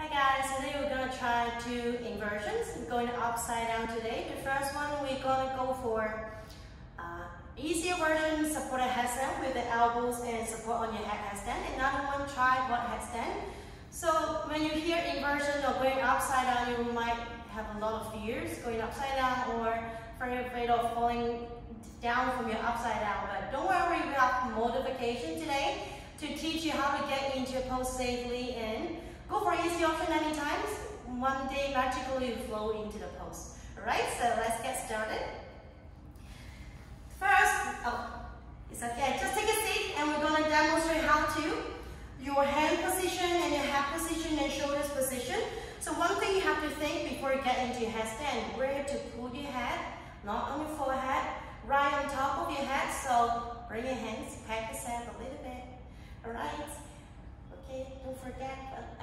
Hi guys, today we're going to try 2 inversions. We're going upside down today. The first one we're going to go for easier version, supported headstand with the elbows and support on your headstand. Another one, tripod headstand. So when you hear inversion or going upside down, you might have a lot of fears going upside down or very afraid of falling down from your upside down. But don't worry, we have modification today to teach you how to get into a pose safely and go for easy option anytime. One day magically you flow into the pose. Alright, so let's get started. First, it's okay, just take a seat and we're going to demonstrate how to your hand position and your head position and shoulders position. So one thing you have to think before you get into your headstand, where to put your head, not on your forehead, right on top of your head. So bring your hands, pat yourself a little bit. Alright. Okay, don't forget,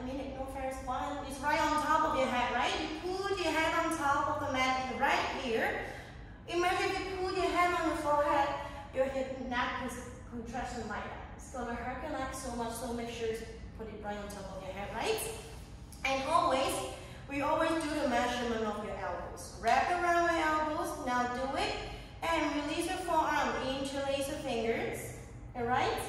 no first one is right on top of your head, right? You put your head on top of the mat right here. Imagine if you put your head on your forehead, your hip neck is contraction like that. It's gonna hurt your neck so much, so make sure to put it right on top of your head, right? And we always do the measurement of your elbows. Wrap around your elbows, now do it, and release your forearm, interlace your fingers, alright?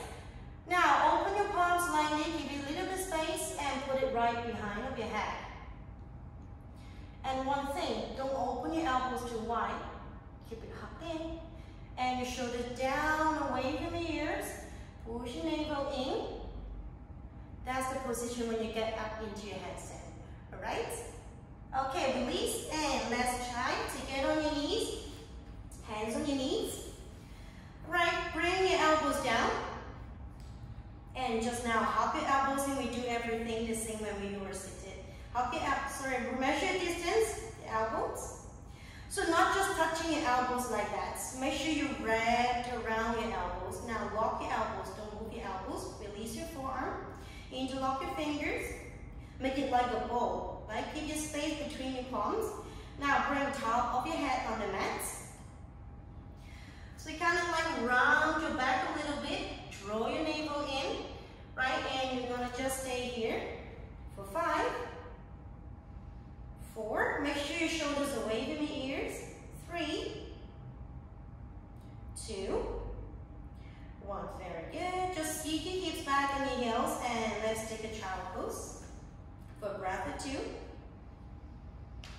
Now, open your palms slightly, give it a little bit of space, and put it right behind of your head. And one thing, don't open your elbows too wide. Keep it hugged in. And your shoulders down, away from your ears. Push your navel in. That's the position when you get up into your headstand. Alright? Okay, release, and let's try to get on your knees. Hands on your knees. Right, bring your elbows down. And just now, hop your elbows in. We do everything the same when we were seated. Hop your elbows, measure distance, the elbows. So not just touching your elbows like that. Make sure you wrap around your elbows. Now lock your elbows, don't move your elbows. Release your forearm. Interlock your fingers. Make it like a bowl, right? Give your space between your palms. Now bring top of your head on the mat. So you kind of like round your back a little bit. Draw your navel in, right? And you're gonna just stay here for 5, 4. Make sure your shoulders away from your ears. 3, 2, 1. Very good. Just sneak your hips back on your heels, and let's take a child pose for a breath or 2.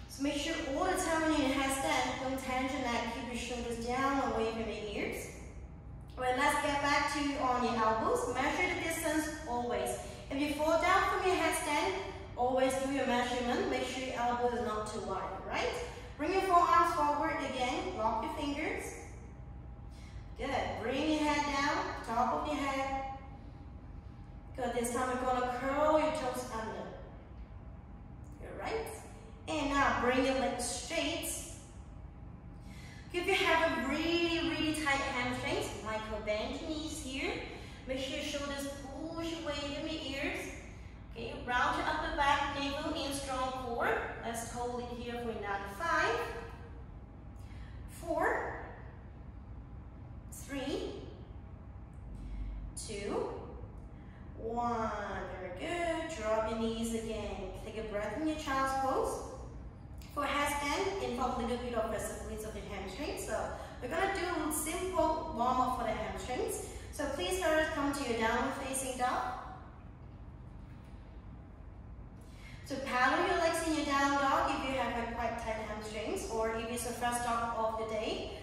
So make sure all the time when you're in headstand, don't tension your neck. Keep your shoulders down, away from your ears. Well, let's get back to on your elbows. Measure the distance always. If you fall down from your headstand, always do your measurement. Make sure your elbow is not too wide, right? Bring your forearms forward again. Lock your fingers. Good. Bring your head down, top of your head. Good. This time we're going to curl your toes under. Good, right? And now bring your legs straight. If you have a really tight hamstrings, bend your knees here. Make sure your shoulders push away from your ears. Okay, round your upper back, navel in, strong core. Let's hold it here for another 5, 4, 3, 2, 1. Very good. Drop your knees again. Take a breath in your child's pose. For headstand, involve a little bit of flexibility of your hamstrings. So we're going to do a simple warm-up for the hamstrings. So please first come to your downward facing dog. So paddle your legs in your down dog if you have a quite tight hamstrings, or if it's the first dog of the day.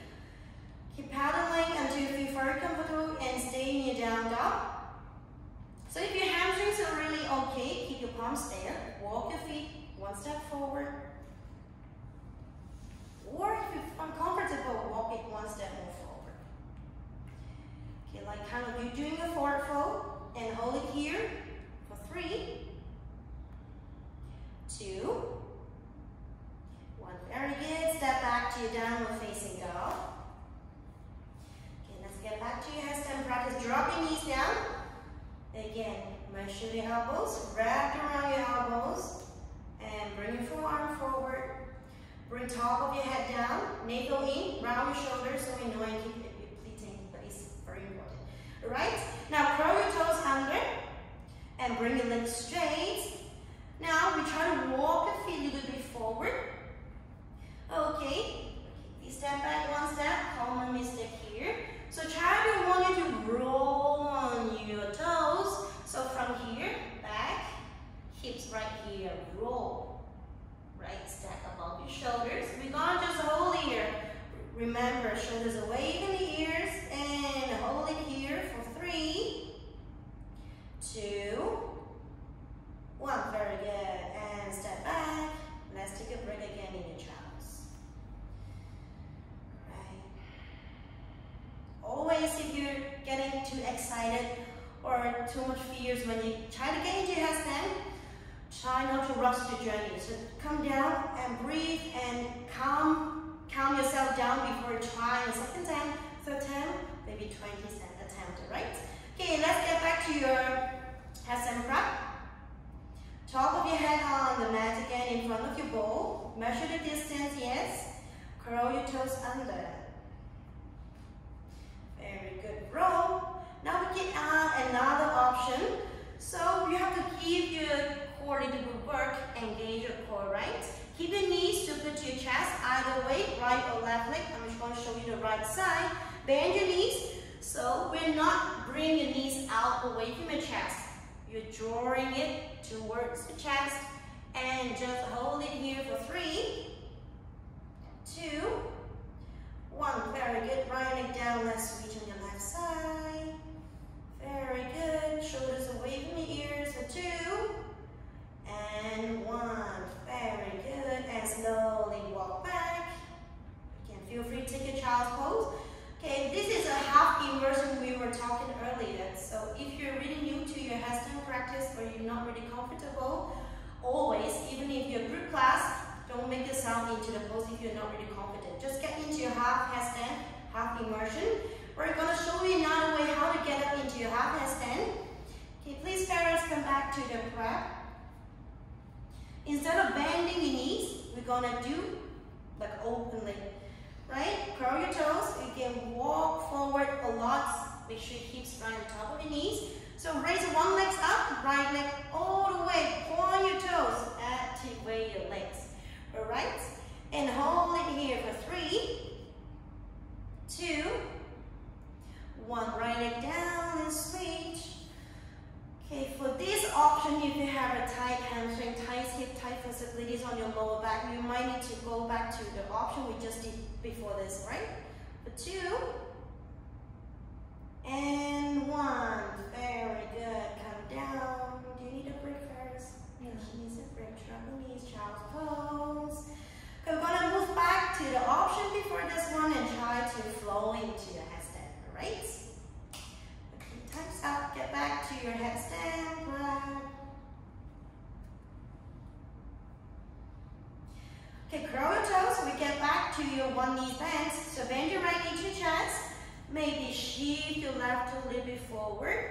Keep paddling until you feel very comfortable and stay in your down dog. So if your hamstrings are really okay, keep your palms there. Walk your feet 1 step forward. Or if you're uncomfortable, walk it 1 step more forward. Okay, like kind of you doing a forward fold, and hold it here for 3, 2, 1. Very good. Step back to your downward facing dog. Okay, let's get back to your headstand practice. Drop your knees down. Again, measure your elbows, wrap around your elbows, and bring your forearm forward. Bring top of your head down, navel in, round your shoulders so we know and keep it pleating in place. Very important. Alright? Now curl your toes under and bring your legs straight. Now we try to walk the feet a little bit forward. Okay, we step back one step, common mistake here. So try to want you to roll on your toes. So from here, back, hips right here, roll. Right, stack above your shoulders. We're gonna just hold here. Remember, shoulders away from the ears and hold it here for 3, 2, 1. Very good. And step back. Let's take a break again in your travels. Right. Always, if you're getting too excited or too much fears when you try to get into your headstand, try not to rush the journey. So come down and breathe and calm yourself down before trying a second time, third time, maybe 20th attempt, right? Okay, let's get back to your headstand prep. Top of your head on the mat again in front of your bowl. Measure the distance, yes. Curl your toes under. Very good. Roll. Now we get another option. So you have to keep your core a little bit work, engage your core, right? Keep your knees super to your chest, either way, right or left leg. I'm just going to show you the right side. Bend your knees. So we're not bringing your knees out away from your chest. You're drawing it towards the chest and just hold it here for 3, 2, 1. Very good. Right leg down. Let's reach on your left side. Very good. Shoulders away from the ears for 2 and 1. Very good. And slowly walk back. Again, feel free to take a child's pose. Okay, this is a half inversion we were talking earlier. So if you're really new to your headstand practice or you're not really comfortable, always, even if you're group class, don't make yourself into the pose if you're not really confident. Just get into your half headstand, half immersion. We're going to show you another way how to get up into your half headstand. Okay, please parents come back to the prep. Instead of bending your knees, we're going to do like openly. Right? Curl your toes. You can walk forward a lot. Make sure your hips right on top of your knees. So raise one leg up, right leg all the way. Point your toes. Activate your legs. Alright? And hold it here for 3, 2, 1. Right leg down and switch. Okay, for this option, if you have a tight hamstring, tight hip, tight flexibilities on your lower back, you might need to go back to the option we just did before this, right? For 2 and 1. Very good. Come down. Do you need a break first? Yeah, she needs a break. Travel knees, child's pose. Okay, we're gonna move back to the option before this one and try to flow into your headstand, alright? Time's up. Get back to your headstand. Okay, curl your toes. We get back to your one knee bend. So bend your right knee to your chest. Maybe shift your left toe a little bit forward.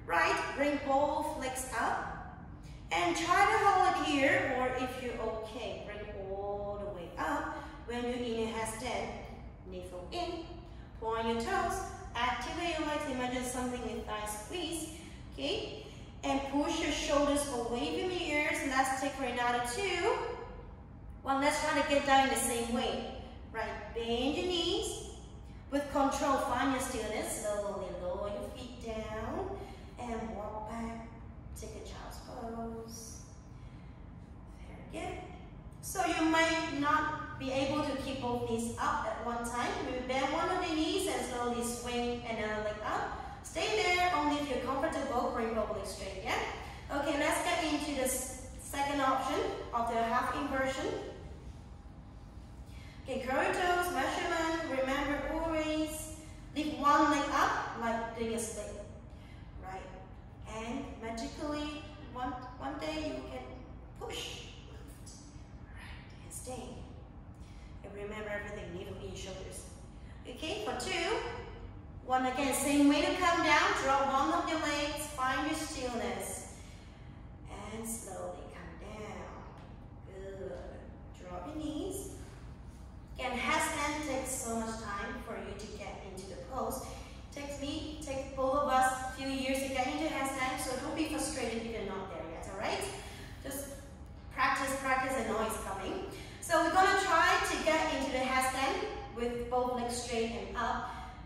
Right, bring both legs up. And try to hold it here, or if you're okay, bring all the way up. When you're in your headstand, navel in. Point your toes. Activate your legs. Imagine something in thigh squeeze. Okay? And push your shoulders away from your ears. Let's take for another 2. Well, let's try to get down in the same way. Right? Bend your knees. With control, find your stillness. Slowly lower your feet down. And walk back. Take a child's pose. Very good. So you might not be able to keep both knees up at one time. We bend one of the knees and slowly swing another leg up. Stay there only if you're comfortable. Bring both legs straight, yeah? Okay, let's get into the second option of the half inversion. Okay, curl your toes, measurement. Remember, always lift one leg up like doing a split. Right? And magically, one day you can push. Right, and stay. And remember everything, navel in your shoulders. Okay, for 2. 1 again, same way to come down. Drop one of your legs, find your stillness. And slowly come down. Good. Drop your knees. Again, headstand takes so much time for you to get into the pose. Takes both of us a few years to get into headstand, so don't be frustrated if you're not there yet, alright? Just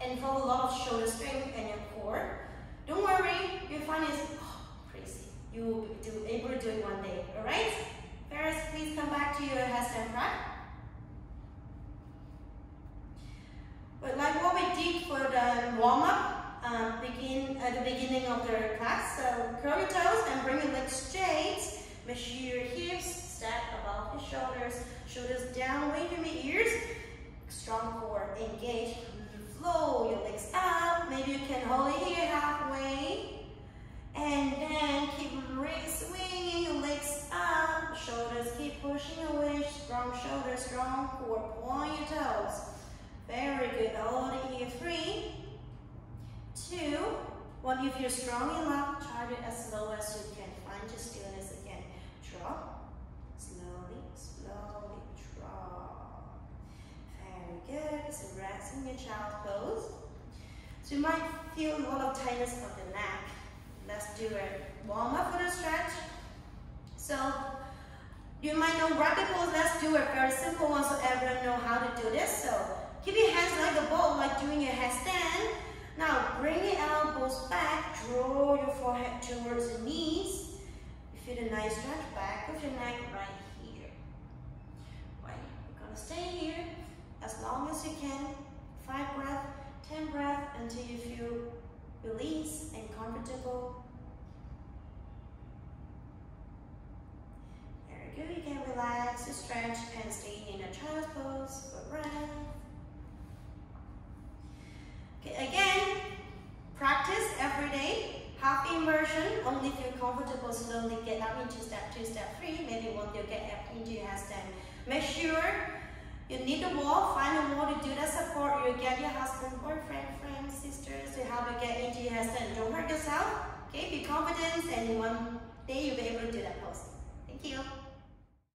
involve a lot of shoulder strength and your core. Don't worry, you'll find it's crazy. You will be able to do it one day, alright? Faris, please come back to your headstand prep. But like what we did for the warm-up, at the beginning of the class, so curl your toes and bring your legs straight. Make sure your hips stack above your shoulders, shoulders down away from your ears. Strong core, engage, flow your legs out. Maybe you can hold it here halfway, and then keep swinging your legs up. Shoulders keep pushing away. Strong shoulders, strong core. Point your toes. Very good. Hold it here. 3, 2, 1. If you're strong enough, try it as slow as you can. Find your stillness again. Drop. Slowly, slowly drop. Very good. So rest in your child pose. So you might feel a lot of tightness of the neck. Let's do a warm up for the stretch. So you might know rapid pose. Let's do a very simple one so everyone know how to do this. So keep your hands like a bowl, like doing a headstand. Now bring your elbows back, draw your forehead towards the knees. You feel a nice stretch back of your neck right here. Right, you're gonna stay here as long as you can. 5 breaths, 10 breaths until you feel released and comfortable. Very good, you can relax, stretch, and stay in a child's pose for breath. Okay, again, practice every day. Half immersion, only feel comfortable, slowly get up into step 2, step 3. Maybe once you get up into your headstand. Make sure you need a wall, find a wall to do that support. You get your husband, boyfriend, friends, sisters to help you get into your headstand. Don't hurt yourself, okay? Be confident, and one day you'll be able to do that pose. Thank you.